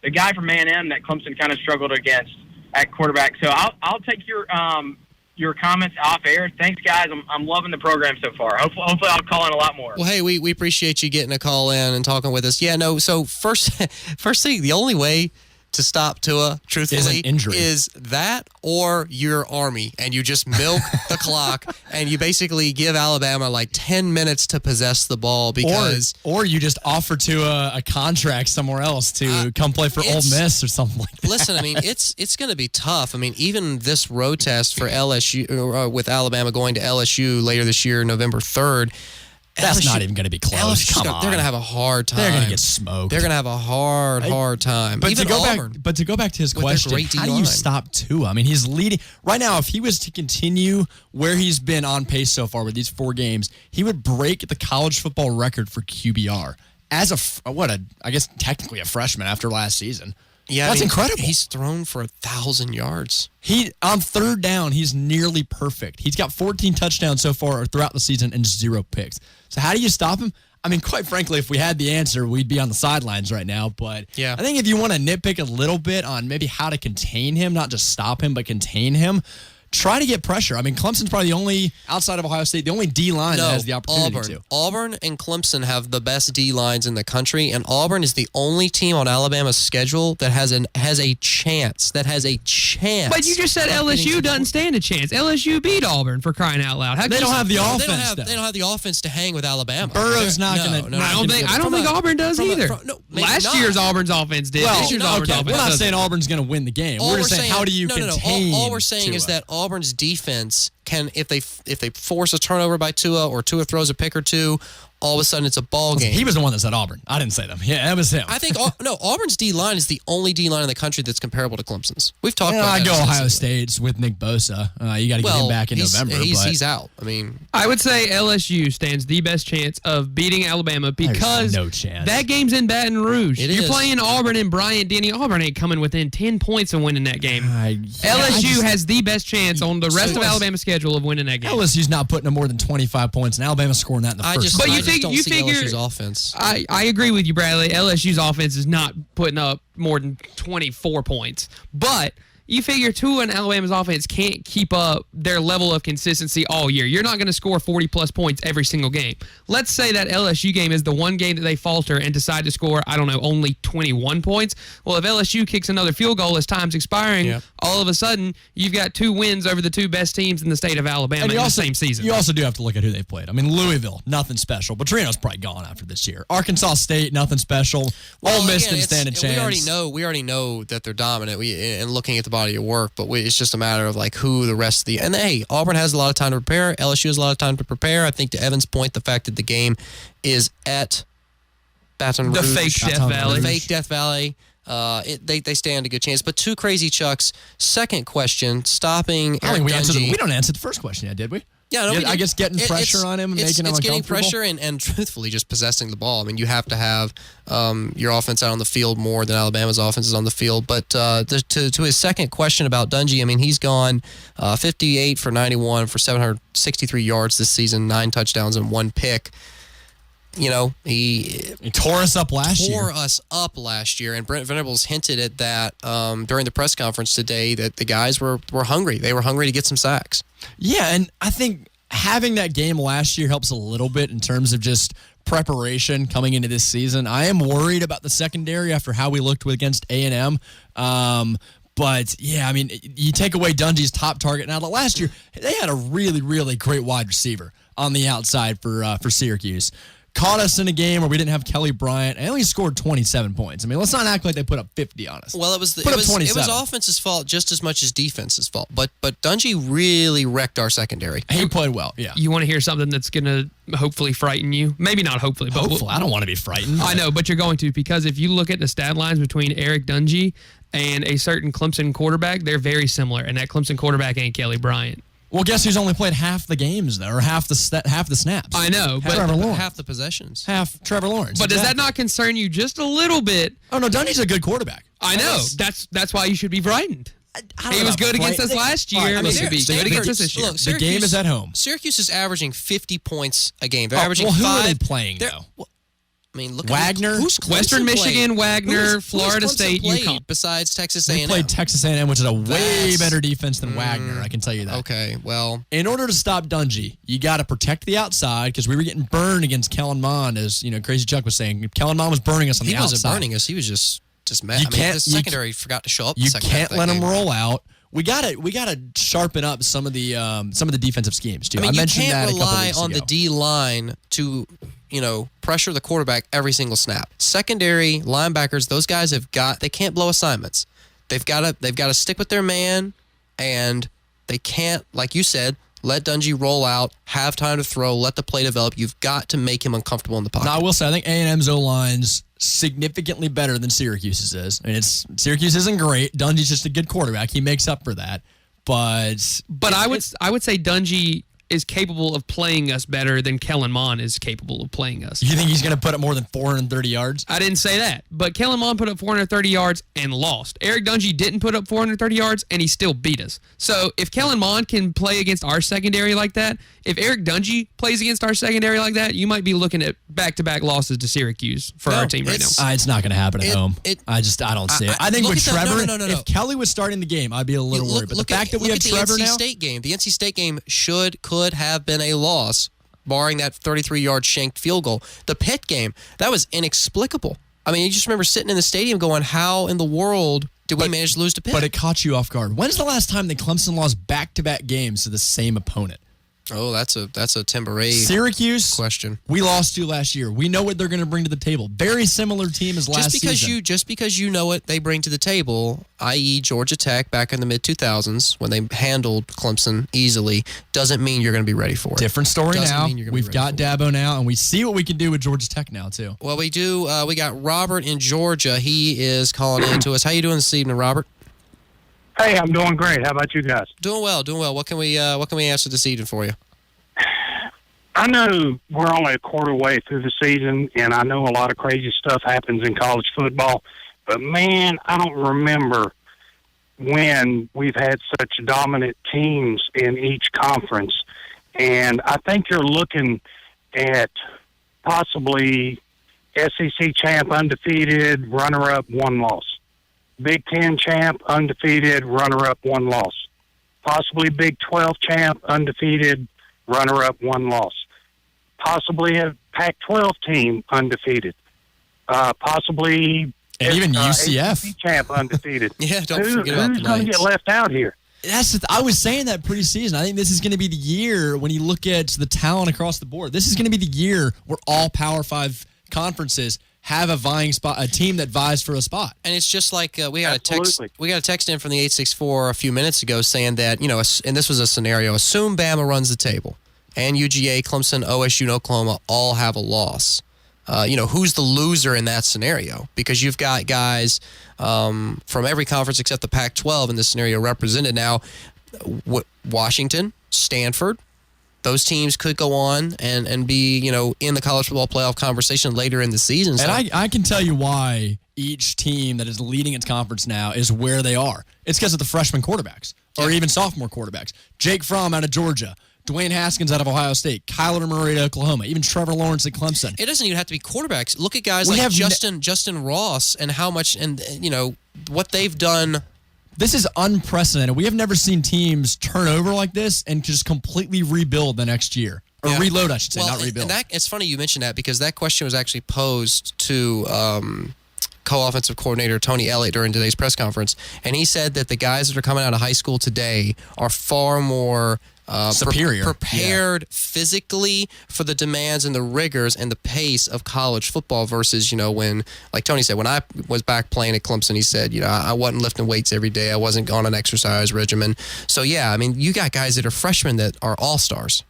the guy from A&M that Clemson kind of struggled against at quarterback. So I'll take your comments off air. Thanks, guys. I'm loving the program so far. Hopefully I'll call in a lot more. Well, hey, we appreciate you getting a call in and talking with us. Yeah, no, so first thing, the only way to stop Tua, truthfully, is that or your Army, and you just milk the clock, and you basically give Alabama like 10 minutes to possess the ball because... Or you just offer Tua a contract somewhere else to come play for Ole Miss or something like that. Listen, I mean, it's going to be tough. I mean, even this road test for LSU, with Alabama going to LSU later this year, November 3rd, that's not even going to be close. Come on. They're going to have a hard time. They're going to get smoked. They're going to have a hard time. But even to go back to his question, how do you stop Tua? I mean, he's leading right now. If he was to continue where he's been on pace so far with these 4 games, he would break the college football record for QBR as I guess technically a freshman after last season. Yeah, That's incredible. He's thrown for 1,000 yards. On third down, he's nearly perfect. He's got 14 touchdowns so far throughout the season and 0 picks. So how do you stop him? I mean, quite frankly, if we had the answer, we'd be on the sidelines right now. But yeah. I think if you want to nitpick a little bit on maybe how to contain him, not just stop him, but contain him, try to get pressure. I mean, Clemson's probably the only, outside of Ohio State, the only D-line that has the opportunity to. Auburn and Clemson have the best D-lines in the country, and Auburn is the only team on Alabama's schedule that has a chance. But you just said LSU doesn't stand a chance. LSU beat Auburn, for crying out loud. They don't have the offense. They don't have the offense to hang with Alabama. Burrow's not going to. I don't think Auburn does either. Last year's Auburn's offense did. This year's Auburn's offense. We're not saying Auburn's going to win the game. We're just saying, how do you contain? All we're saying is that Auburn's defense can, if they force a turnover by Tua or Tua throws a pick or two, all of a sudden it's a ball game. He was the one that said Auburn. I didn't say them. Yeah, that was him. I think Auburn's D-line is the only D-line in the country that's comparable to Clemson's. We've talked about that. I go Ohio State's with Nick Bosa. You got to get him back in November. He's out. I mean, I would say LSU stands the best chance of beating Alabama because no chance. That game's in Baton Rouge. You're playing Auburn and Bryant-Denny. Auburn ain't coming within 10 points of winning that game. LSU has the best chance on the rest of Alabama's schedule of winning that game. LSU's not putting up more than 25 points, and Alabama's scoring that in the first. But you figure offense. I agree with you, Bradley. LSU's offense is not putting up more than 24 points. But you figure Tua and Alabama's offense can't keep up their level of consistency all year. You're not going to score 40-plus points every single game. Let's say that LSU game is the one game that they falter and decide to score, only 21 points. Well, if LSU kicks another field goal as time's expiring, all of a sudden you've got 2 wins over the 2 best teams in the state of Alabama in the same season. You also do have to look at who they've played. I mean, Louisville, nothing special. But Torino's probably gone after this year. Arkansas State, nothing special. Ole Miss didn't stand a chance. We already know that they're dominant. And looking at the body of work, but it's just a matter of who the rest of the. And hey, Auburn has a lot of time to prepare. LSU has a lot of time to prepare. I think to Evan's point, the fact that the game is at Baton Rouge, the fake Death Valley. The fake Death Valley. They stand a good chance. But two crazy Chucks. Second question: stopping. I think we don't answer the first question yet, did we? Yeah, no, I guess getting pressure on him and making him uncomfortable. It's getting pressure and truthfully just possessing the ball. I mean, you have to have your offense out on the field more than Alabama's offense is on the field. But to his second question about Dungy, I mean, he's gone 58 for 91 for 763 yards this season, 9 touchdowns and 1 pick. He tore us up last year. And Brent Venables hinted at that during the press conference today that the guys were hungry. They were hungry to get some sacks. Yeah, and I think having that game last year helps a little bit in terms of just preparation coming into this season. I am worried about the secondary after how we looked against A&M. But, yeah, I mean, you take away Dungy's top target. Now, last year, they had a really, really great wide receiver on the outside for Syracuse. Caught us in a game where we didn't have Kelly Bryant and only scored 27 points. I mean, let's not act like they put up 50 on us. Well, it was offense's fault just as much as defense's fault. But Dungy really wrecked our secondary. He played well, yeah. You want to hear something that's going to hopefully frighten you? Maybe not hopefully, but hopefully. I don't want to be frightened. I know, but you're going to, because if you look at the stat lines between Eric Dungy and a certain Clemson quarterback, they're very similar, and that Clemson quarterback ain't Kelly Bryant. Well, guess who's only played half the games, though, or half the snaps? I know, but Trevor Lawrence. Half the possessions. Half Trevor Lawrence. But does that not concern you just a little bit? Oh, no, Dungy's a good quarterback. I know. That's why you should be frightened. He was good against us last year. The game is at home. Syracuse is averaging 50 points a game. They're averaging who 5. Are they playing, though? I mean, look Wagner, at who's Western Michigan, played? Wagner, Florida State, UConn. Besides Texas A&M. They played Texas A&M, which is a way better defense than Wagner. I can tell you that. Okay, well, in order to stop Dungy, you got to protect the outside because we were getting burned against Kellen Mond, as Crazy Chuck was saying. Kellen Mond was burning us on the outside. He wasn't burning us. He was just mad. The secondary forgot to show up. You can't let him roll out. We gotta sharpen up some of the defensive schemes too. I mean, you mentioned that a couple rely weeks on ago. the D line to pressure the quarterback every single snap. Secondary linebackers, those guys they can't blow assignments. They've got to stick with their man, and they can't, like you said, let Dungy roll out, have time to throw, let the play develop. You've got to make him uncomfortable in the pocket. Now, I will say, I think A&M's O-line's significantly better than Syracuse's is. I mean, Syracuse isn't great. Dungy's just a good quarterback. He makes up for that. But I would say Dungy is capable of playing us better than Kellen Mond is capable of playing us. You think he's going to put up more than 430 yards? I didn't say that, but Kellen Mond put up 430 yards and lost. Eric Dungey didn't put up 430 yards, and he still beat us. So if Kellen Mond can play against our secondary like that, if Eric Dungey plays against our secondary like that, you might be looking at back-to-back losses to Syracuse for our team right now. It's not going to happen at home. I don't see it. I think with Trevor, if Kelly was starting the game, I'd be a little worried. But the fact that we have Trevor now, the NC State game could have been a loss, barring that 33-yard shanked field goal. The Pitt game, that was inexplicable. I mean, you just remember sitting in the stadium going, how in the world did we manage to lose to Pitt? But it caught you off guard. When's the last time that Clemson lost back-to-back games to the same opponent? Oh, that's a Tim Beret Syracuse question. We lost to last year. We know what they're going to bring to the table. Very similar team as last season. Just because you know what they bring to the table, i.e. Georgia Tech back in the mid-2000s when they handled Clemson easily, doesn't mean you're going to be ready for it. Different story now. We've got Dabo now, and we see what we can do with Georgia Tech now, too. Well, we do. We got Robert in Georgia. He is calling in to us. How you doing this evening, Robert? Hey, I'm doing great. How about you guys? Doing well. What can we answer this evening for you? I know we're only a quarter way through the season, and I know a lot of crazy stuff happens in college football, but man, I don't remember when we've had such dominant teams in each conference. And I think you're looking at possibly SEC champ undefeated, runner-up, one loss. Big Ten champ, undefeated, runner-up, one loss. Possibly Big 12 champ, undefeated, runner-up, one loss. Possibly a Pac-12 team, undefeated. Possibly... And even UCF. ACC champ, undefeated. Yeah, don't forget about the Who's going to get left out here? I was saying that preseason. I think this is going to be the year when you look at the talent across the board. This is going to be the year where all Power 5 conferences have a vying spot, a team that vies for a spot. And it's just like we got a text in from the 864 a few minutes ago saying that, and this was a scenario, assume Bama runs the table and UGA, Clemson, OSU, and Oklahoma all have a loss. Who's the loser in that scenario? Because you've got guys from every conference except the Pac-12 in this scenario represented now. Washington, Stanford, those teams could go on and be, in the college football playoff conversation later in the season. And I can tell you why each team that is leading its conference now is where they are. It's because of the freshman quarterbacks or even sophomore quarterbacks. Jake Fromm out of Georgia. Dwayne Haskins out of Ohio State, Kyler Murray at Oklahoma, even Trevor Lawrence at Clemson. It doesn't even have to be quarterbacks. Look at guys like Justin Ross and how much, what they've done. This is unprecedented. We have never seen teams turn over like this and just completely rebuild the next year. Or reload, I should say, not rebuild. And it's funny you mentioned that because that question was actually posed to co-offensive coordinator Tony Elliott during today's press conference. And he said that the guys that are coming out of high school today are far more superior, prepared physically for the demands and the rigors and the pace of college football versus, when, like Tony said, when I was back playing at Clemson, he said, I wasn't lifting weights every day. I wasn't on an exercise regimen. So, you got guys that are freshmen that are all-stars.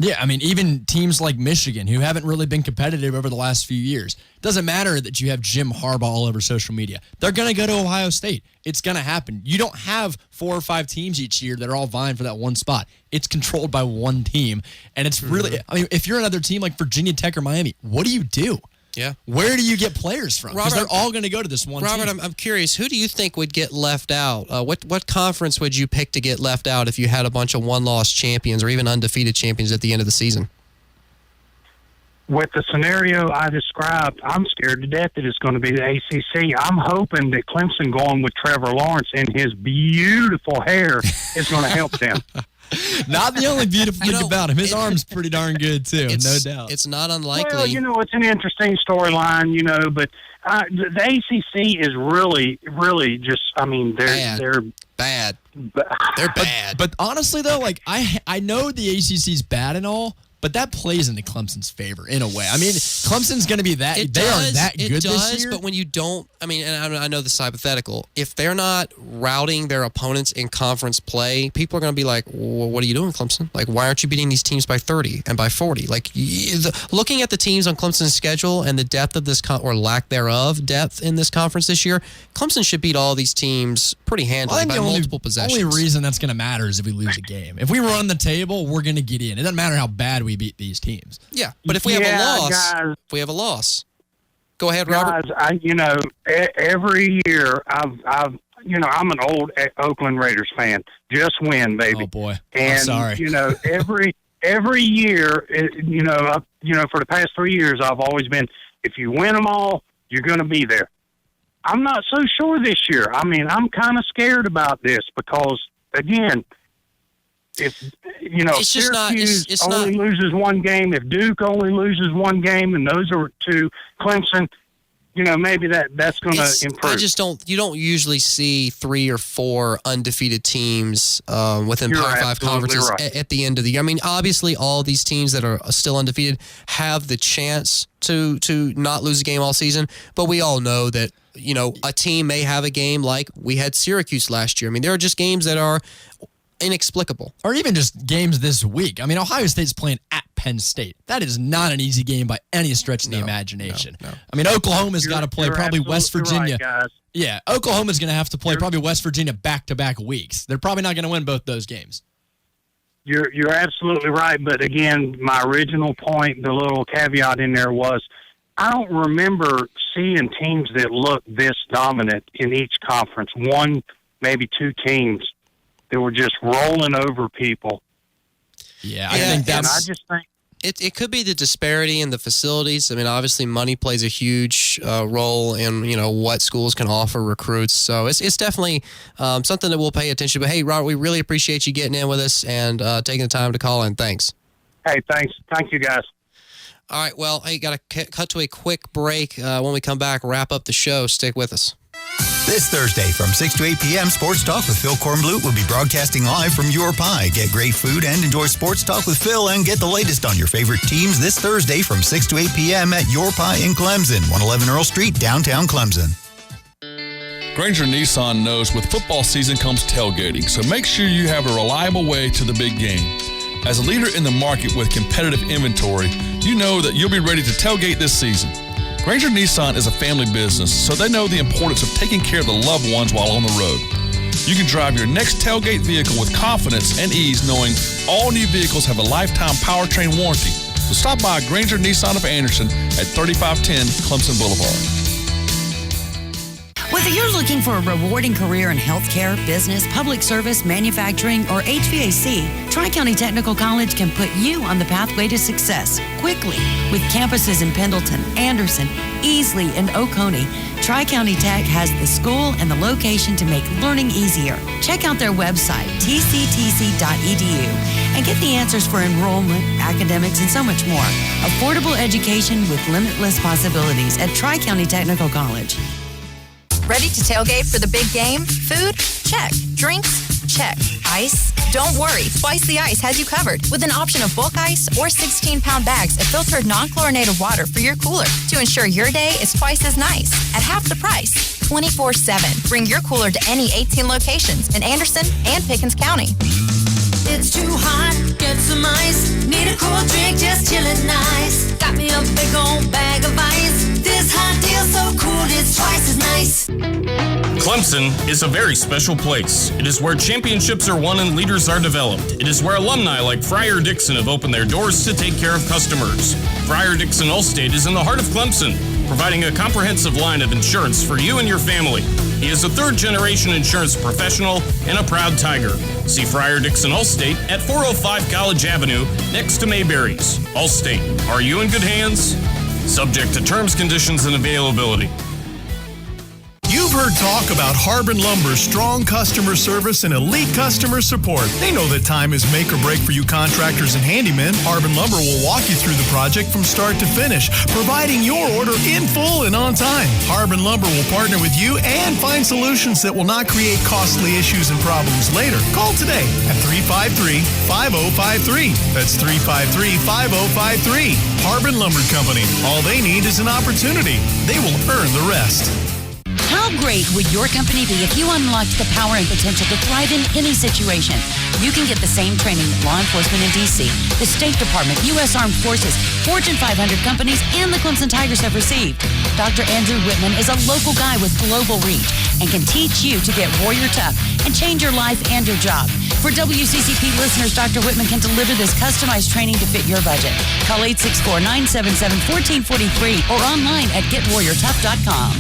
Yeah, even teams like Michigan, who haven't really been competitive over the last few years. It doesn't matter that you have Jim Harbaugh all over social media. They're going to go to Ohio State. It's going to happen. You don't have 4 or 5 teams each year that are all vying for that one spot. It's controlled by one team. And it's really, if you're another team like Virginia Tech or Miami, what do you do? Yeah. Where do you get players from? Because they're all going to go to this one team. Robert, I'm curious. Who do you think would get left out? What conference would you pick to get left out if you had a bunch of one-loss champions or even undefeated champions at the end of the season? With the scenario I described, I'm scared to death that it's going to be the ACC. I'm hoping that Clemson going with Trevor Lawrence and his beautiful hair is going to help them. Not the only beautiful thing about him. His arm's pretty darn good, too, no doubt. It's not unlikely. Well, it's an interesting storyline, but the ACC is really, really just, they're bad. They're bad. But honestly, though, I know the ACC's bad and all, but that plays into Clemson's favor in a way. I mean, Clemson's going to be that. They are that good this year. But when you don't, I mean, and I know this is hypothetical, if they're not routing their opponents in conference play, people are going to be like, well, what are you doing, Clemson? Like, why aren't you beating these teams by 30 and by 40? Like, looking at the teams on Clemson's schedule and the depth of this, or lack thereof, depth in this conference this year, Clemson should beat all these teams pretty handily by multiple possessions. The only reason that's going to matter is if we lose a game. If we run the table, we're going to get in. It doesn't matter how bad we beat these teams. Yeah, but if we have a loss, go ahead, Robert. Guys, every year I'm an old Oakland Raiders fan. Just win, baby. Oh boy, and I'm sorry. Every year, for the past 3 years, I've always been, if you win them all, you're going to be there. I'm not so sure this year. I mean, I'm kind of scared about this because, again, if Syracuse only loses one game, if Duke only loses one game, and those are two, Clemson, maybe that's going to improve. You don't usually see 3 or 4 undefeated teams within Power 5 conferences at the end of the year. I mean, obviously, all these teams that are still undefeated have the chance to not lose a game all season, but we all know that, a team may have a game like we had Syracuse last year. I mean, there are just games that are inexplicable. Or even just games this week. I mean, Ohio State's playing at Penn State. That is not an easy game by any stretch of the imagination. No. I mean, Oklahoma's got to play probably West Virginia. Right, guys. Yeah, Oklahoma's going to have to play probably West Virginia back-to-back weeks. They're probably not going to win both those games. You're absolutely right, but again, my original point, the little caveat in there was, I don't remember seeing teams that look this dominant in each conference. One, maybe 2 teams that were just rolling over people. Yeah, I think that's... I just think it could be the disparity in the facilities. I mean, obviously, money plays a huge role in what schools can offer recruits. So it's definitely something that we'll pay attention to. But hey, Robert, we really appreciate you getting in with us and taking the time to call in. Thanks. Hey, thanks. Thank you, guys. All right, well, hey, got to cut to a quick break. When we come back, wrap up the show. Stick with us. This Thursday from 6 to 8 p.m., Sports Talk with Phil Kornblut will be broadcasting live from Your Pie. Get great food and enjoy Sports Talk with Phil and get the latest on your favorite teams this Thursday from 6 to 8 p.m. at Your Pie in Clemson, 111 Earl Street, downtown Clemson. Granger Nissan knows with football season comes tailgating, so make sure you have a reliable way to the big game. As a leader in the market with competitive inventory, you know that you'll be ready to tailgate this season. Granger Nissan is a family business, so they know the importance of taking care of the loved ones while on the road. You can drive your next tailgate vehicle with confidence and ease knowing all new vehicles have a lifetime powertrain warranty. So stop by Granger Nissan of Anderson at 3510 Clemson Boulevard. Whether you're looking for a rewarding career in healthcare, business, public service, manufacturing, or HVAC, Tri-County Technical College can put you on the pathway to success quickly. With campuses in Pendleton, Anderson, Easley, and Oconee, Tri-County Tech has the school and the location to make learning easier. Check out their website, tctc.edu, and get the answers for enrollment, academics, and so much more. Affordable education with limitless possibilities at Tri-County Technical College. Ready to tailgate for the big game? Food? Check. Drinks? Check. Ice? Don't worry, Twice the Ice has you covered with an option of bulk ice or 16-pound bags of filtered non-chlorinated water for your cooler to ensure your day is twice as nice at half the price. 24/7. Bring your cooler to any 18 locations in Anderson and Pickens County. It's too hot, get some ice. Need a cool drink, just chillin' nice. Got me a big old bag of ice. This hot deal so cool, it's twice as nice. Clemson is a very special place. It is where championships are won and leaders are developed. It is where alumni like Friar Dixon have opened their doors to take care of customers. Friar Dixon Allstate is in the heart of Clemson, providing a comprehensive line of insurance for you and your family. He is a third-generation insurance professional and a proud Tiger. See Friar Dixon Allstate at 405 College Avenue, next to Mayberry's. Allstate, are you in good hands? Subject to terms, conditions, and availability. You've heard talk about Harbin Lumber's strong customer service and elite customer support. They know that time is make or break for you contractors and handymen. Harbin Lumber will walk you through the project from start to finish, providing your order in full and on time. Harbin Lumber will partner with you and find solutions that will not create costly issues and problems later. Call today at 353-5053. That's 353-5053. Harbin Lumber Company. All they need is an opportunity. They will earn the rest. How great would your company be if you unlocked the power and potential to thrive in any situation? You can get the same training that law enforcement in D.C., the State Department, U.S. Armed Forces, Fortune 500 companies, and the Clemson Tigers have received. Dr. Andrew Whitman is a local guy with global reach and can teach you to get warrior tough and change your life and your job. For WCCP listeners, Dr. Whitman can deliver this customized training to fit your budget. Call 864-977-1443 or online at getwarriortough.com.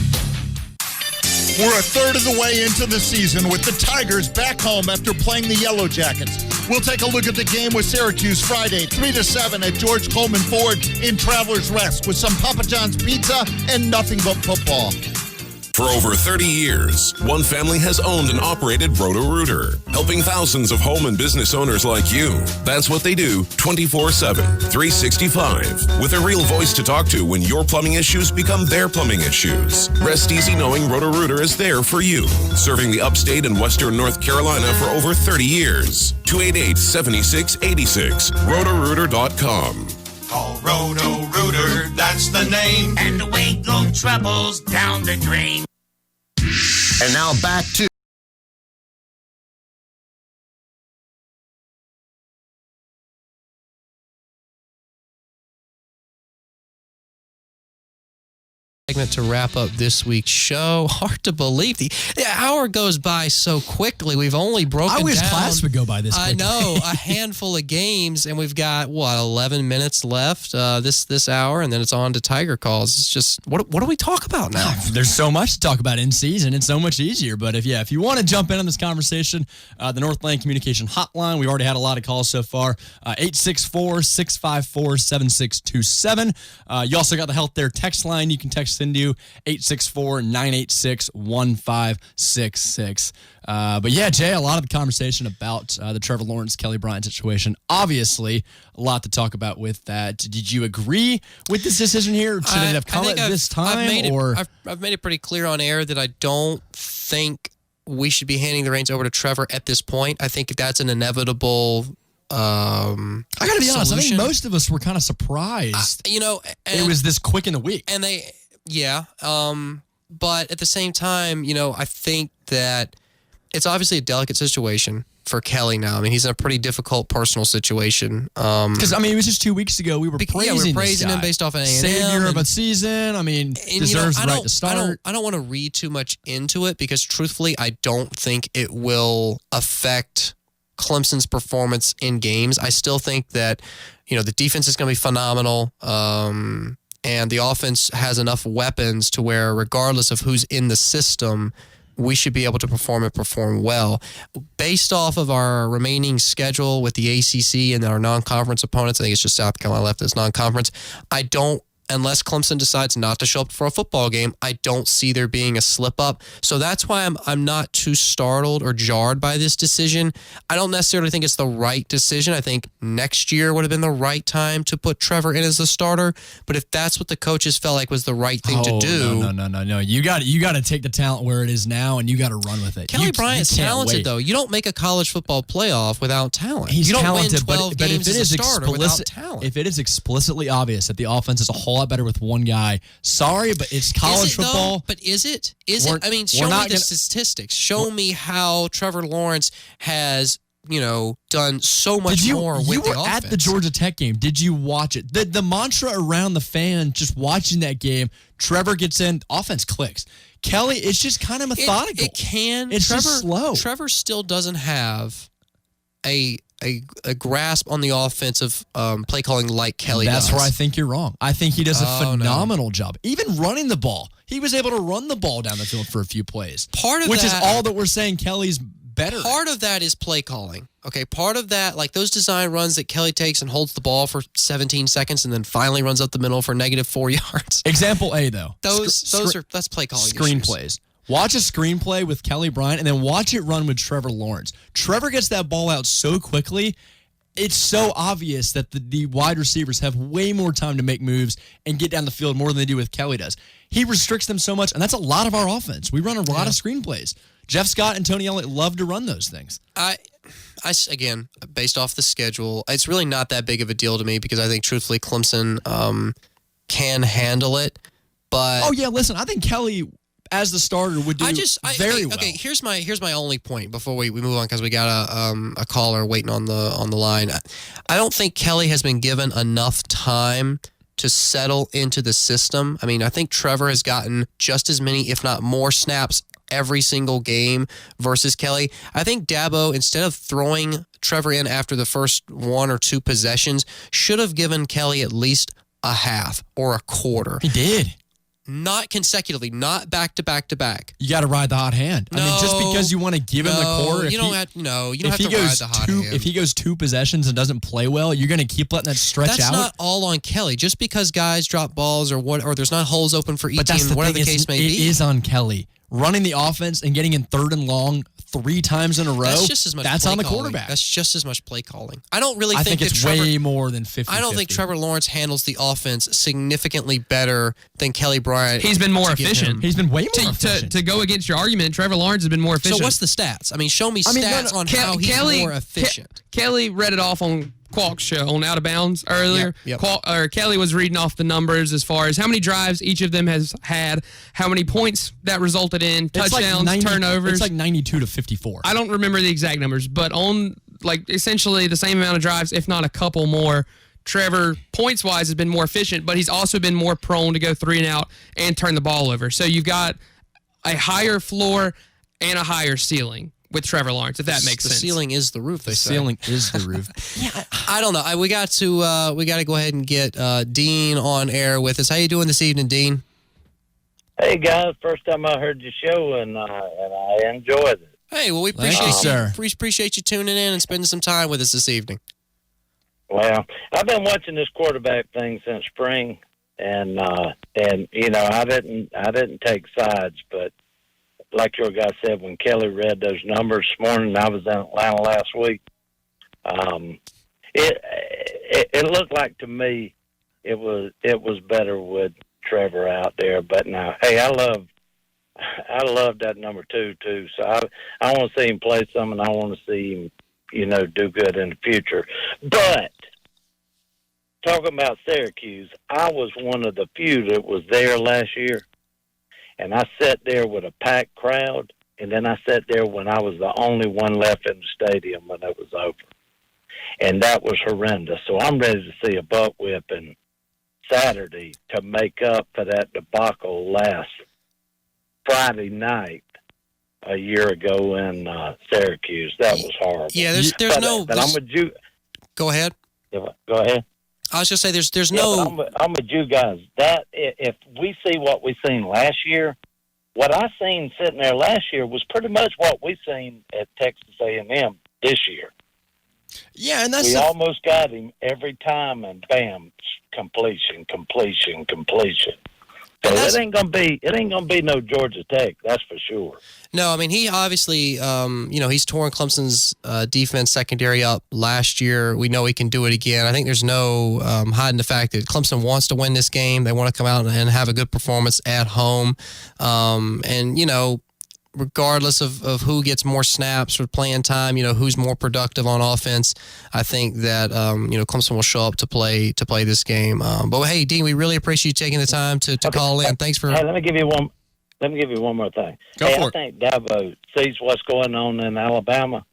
We're a third of the way into the season with the Tigers back home after playing the Yellow Jackets. We'll take a look at the game with Syracuse Friday, 3-7 at George Coleman Ford in Travelers Rest with some Papa John's pizza and nothing but football. For over 30 years, one family has owned and operated Roto-Rooter, helping thousands of home and business owners like you. That's what they do 24/7, 365, with a real voice to talk to when your plumbing issues become their plumbing issues. Rest easy knowing Roto-Rooter is there for you, serving the upstate and western North Carolina for over 30 years. 288-7686, rotorooter.com. Call Roto-Rooter, that's the name. And away go troubles down the drain. And now back to segment to wrap up this week's show. Hard to believe the hour goes by so quickly. We've only broken down. I wish class would go by this quickly. I know, a handful of games, and we've got 11 minutes left this hour, and then it's on to Tiger calls. It's just what do we talk about now? There's so much to talk about in season. It's so much easier. But if you want to jump in on this conversation, the Northland Communication Hotline. We've already had a lot of calls so far. 864-654-7627. You also got the Health There text line. You can text into 864-986-1566. But yeah, Jay, a lot of the conversation about the Trevor Lawrence, Kelly Bryant situation. Obviously, a lot to talk about with that. Did you agree with this decision here? Should it have come at this time? I've made it pretty clear on air that I don't think we should be handing the reins over to Trevor at this point. I think that's an inevitable I got to be honest. I think most of us were kind of surprised. It was this quick in the week. And but at the same time, I think that it's obviously a delicate situation for Kelly now. I mean, he's in a pretty difficult personal situation. Because, it was just 2 weeks ago. We were praising him based off an A&M. Savior of a season. Deserves the right to start. I don't want to read too much into it because, truthfully, I don't think it will affect Clemson's performance in games. I still think that, the defense is going to be phenomenal. And the offense has enough weapons to where, regardless of who's in the system, we should be able to perform well. Based off of our remaining schedule with the ACC and our non-conference opponents, I think it's just South Carolina left as non-conference, unless Clemson decides not to show up for a football game, I don't see there being a slip-up. So that's why I'm not too startled or jarred by this decision. I don't necessarily think it's the right decision. I think next year would have been the right time to put Trevor in as the starter. But if that's what the coaches felt like was the right thing to do... No. You got to take the talent where it is now, and you got to run with it. Kelly Bryant's talented, though. You don't make a college football playoff without talent. He's you don't talented, win 12 games as a starter without talent. If it is explicitly obvious that the offense is a whole lot better with one guy, sorry, but it's college football. But is it? Show me the statistics. Show me how Trevor Lawrence has, done so much more with the offense. You were at the Georgia Tech game. Did you watch it? The mantra around the fan just watching that game, Trevor gets in, offense clicks. Kelly, it's just kind of methodical. It's just slow. Trevor still doesn't have a grasp on the offensive play calling like Kelly does. That's where I think you're wrong. I think he does a phenomenal job. Even running the ball. He was able to run the ball down the field for a few plays. Which is all that we're saying Kelly's better. Part of that is play calling. Okay, part of that, like those design runs that Kelly takes and holds the ball for 17 seconds and then finally runs up the middle for -4 yards. Example A, though. That's play calling. Screen plays. Watch a screenplay with Kelly Bryant and then watch it run with Trevor Lawrence. Trevor gets that ball out so quickly. It's so obvious that the wide receivers have way more time to make moves and get down the field more than they do with Kelly does. He restricts them so much, and that's a lot of our offense. We run a lot of screenplays. Jeff Scott and Tony Elliott love to run those things. Again, based off the schedule, it's really not that big of a deal to me because I think, truthfully, Clemson can handle it. But oh yeah, listen, I think Kelly as the starter would do very well. Okay, here's my only point before we move on because we got a caller waiting on the line. I don't think Kelly has been given enough time to settle into the system. I mean, I think Trevor has gotten just as many, if not more, snaps every single game versus Kelly. I think Dabo, instead of throwing Trevor in after the first one or two possessions, should have given Kelly at least a half or a quarter. He did. Not consecutively, not back to back to back. You got to ride the hot hand. No, I mean, just because you want to give him the quarter, you don't have to ride the hot hand. If he goes two possessions and doesn't play well, you're going to keep letting that stretch out. That's not all on Kelly. Just because guys drop balls or there's not holes open for ETN, whatever the case may be. It is on Kelly. Running the offense and getting in third and long 3 times in a row, that's just as much that's play on the calling. quarterback. That's just as much play calling. I don't really I think that it's Trevor, way more than 50-50. I don't think Trevor Lawrence handles the offense significantly better than Kelly Bryant. He's been more efficient. He's been way more efficient. To go against your argument, Trevor Lawrence has been more efficient. So what's the stats? I mean, show me stats on how he's more efficient. Kelly read it off on Qualk's show on Out of Bounds earlier. Yep. Kelly was reading off the numbers as far as how many drives each of them has had, how many points that resulted in, touchdowns, turnovers. It's like 92 to 54. I don't remember the exact numbers, but on essentially the same amount of drives, if not a couple more, Trevor, points-wise, has been more efficient, but he's also been more prone to go 3 and out and turn the ball over. So you've got a higher floor and a higher ceiling with Trevor Lawrence, if that makes sense. The ceiling is the roof, they say. The ceiling is the roof. I don't know. We got to go ahead and get Dean on air with us. How you doing this evening, Dean? Hey guys, first time I heard your show and I enjoyed it. Hey, well we appreciate you tuning in and spending some time with us this evening. Well, I've been watching this quarterback thing since spring, and you know I didn't take sides, but like your guy said, when Kelly read those numbers this morning, I was in Atlanta last week. It looked like to me it was better with Trevor out there. But now, hey, I love that number 2 too. So I want to see him play some, and I want to see him, do good in the future. But talking about Syracuse, I was one of the few that was there last year. And I sat there with a packed crowd, and then I sat there when I was the only one left in the stadium when it was over. And that was horrendous. So I'm ready to see a butt whipping Saturday to make up for that debacle last Friday night a year ago in Syracuse. That was horrible. Yeah, but I'm with you. Go ahead. Go ahead. I was just say there's no. I'm with you guys. That if we see what we seen last year, what I seen sitting there last year was pretty much what we seen at Texas A&M this year. Yeah, and we almost got him every time, and bam, completion. So it ain't gonna be no Georgia Tech, that's for sure. No, I mean he obviously, he's torn Clemson's defense secondary up last year. We know he can do it again. I think there's no hiding the fact that Clemson wants to win this game. They want to come out and have a good performance at home, regardless of who gets more snaps or playing time, who's more productive on offense, I think that Clemson will show up to play this game. But hey, Dean, we really appreciate you taking the time to call in. Thanks for. Hey, let me give you one more thing. I think Dabo sees what's going on in Alabama,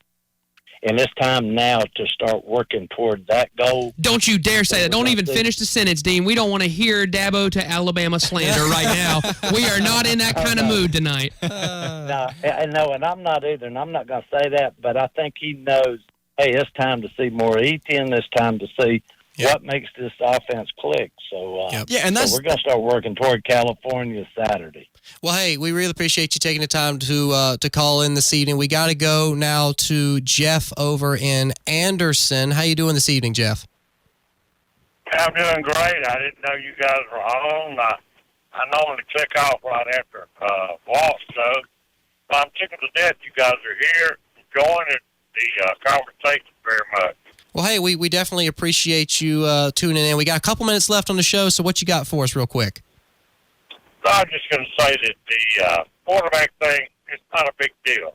and it's time now to start working toward that goal. Don't you dare say that. Don't even finish the sentence, Dean. We don't want to hear Dabo to Alabama slander right now. We are not in that kind of mood tonight. No, and I'm not either, and I'm not going to say that, but I think he knows, hey, it's time to see more Etienne. It's time to see what makes this offense click. So, so we're going to start working toward California Saturday. Well, hey, we really appreciate you taking the time to call in this evening. We got to go now to Jeff over in Anderson. How you doing this evening, Jeff? I'm doing great. I didn't know you guys were on. I normally click off right after Walt's show. But I'm tickled to death you guys are here, enjoying the conversation very much. Well, hey, we definitely appreciate you tuning in. We got a couple minutes left on the show, so what you got for us real quick? I'm just going to say that the quarterback thing is not a big deal.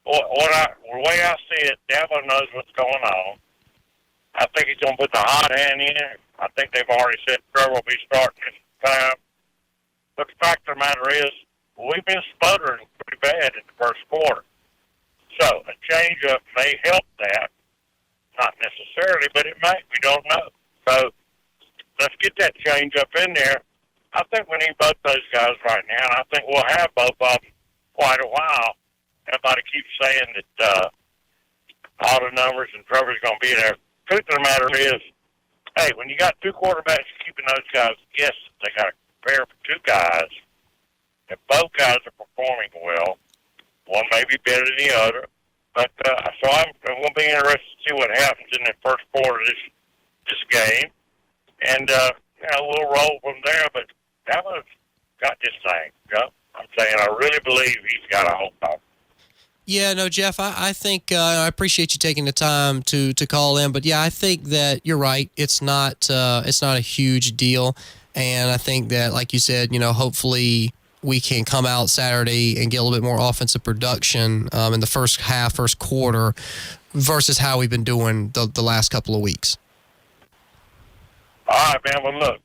The way I see it, Dabo knows what's going on. I think he's going to put the hot hand in. I think they've already said Trevor will be starting this time. But the fact of the matter is, we've been sputtering pretty bad in the first quarter. So a change-up may help that. Not necessarily, but it might. We don't know. So let's get that change-up in there. I think we need both those guys right now, and I think we'll have both of them quite a while. Everybody keeps saying that all the numbers and Trevor's going to be there. Truth of the matter is, hey, when you got two quarterbacks keeping those guys, yes, they got to prepare for two guys. If both guys are performing well, one may be better than the other. But so I'm going to be interested to see what happens in the first quarter of this game. And we'll roll from there. But that one's got this thing. You know? I'm saying I really believe he's got a hold on. Yeah, no, Jeff, I think I appreciate you taking the time to call in, but yeah, I think that you're right. It's not a huge deal, and I think that, like you said, hopefully we can come out Saturday and get a little bit more offensive production in the first quarter versus how we've been doing the last couple of weeks. All right, man. Well, look,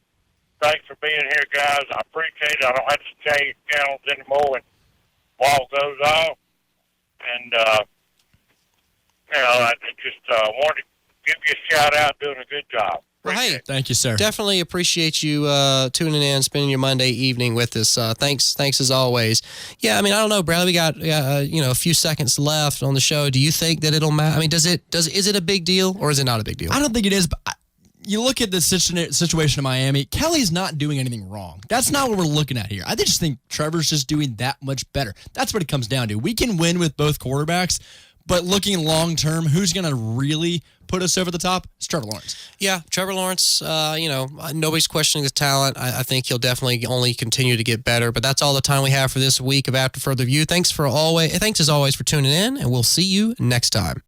thanks for being here, guys. I appreciate it. I don't have to change channels anymore when Walt goes off. And, I just wanted to give you a shout-out doing a good job. Well, hey, thank you, sir. Definitely appreciate you tuning in, spending your Monday evening with us. Thanks as always. Yeah, I mean, I don't know, Bradley. We got a few seconds left on the show. Do you think that it'll matter? I mean, is it a big deal or is it not a big deal? I don't think it is. But you look at the situation in Miami. Kelly's not doing anything wrong. That's not what we're looking at here. I just think Trevor's just doing that much better. That's what it comes down to. We can win with both quarterbacks, but looking long term, who's going to really put us over the top? It's Trevor Lawrence. Yeah, Trevor Lawrence, nobody's questioning his talent. I think he'll definitely only continue to get better, but that's all the time we have for this week of After Further View. Thanks as always for tuning in, and we'll see you next time.